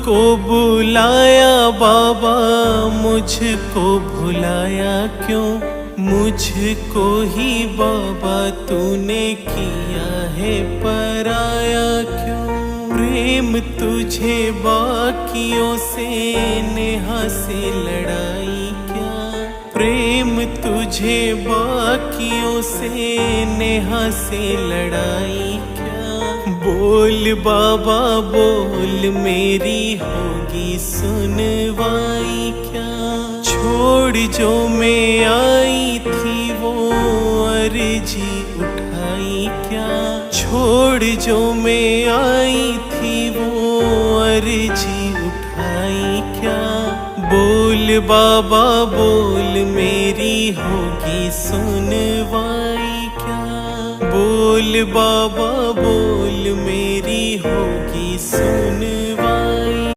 तुमको बुलाया बाबा, मुझको भुलाया क्यों? मुझको ही बाबा तूने किया है पराया क्यों? प्रेम तुझे बाकियों से नेहा से लड़ाई क्या? प्रेम तुझे बाकियों से नेहा से लड़ाई क्या? बोल बाबा बोल, मेरी होगी सुनवाई क्या? छोड़ जो मैं आई थी वो अर्जी उठाई क्या? छोड़ जो मैं आई थी वो अर्जी उठाई क्या? बोल बाबा बोल, मेरी होगी सुनवाई क्या? बोल बाबा बोल, मेरी होगी सुनवाई।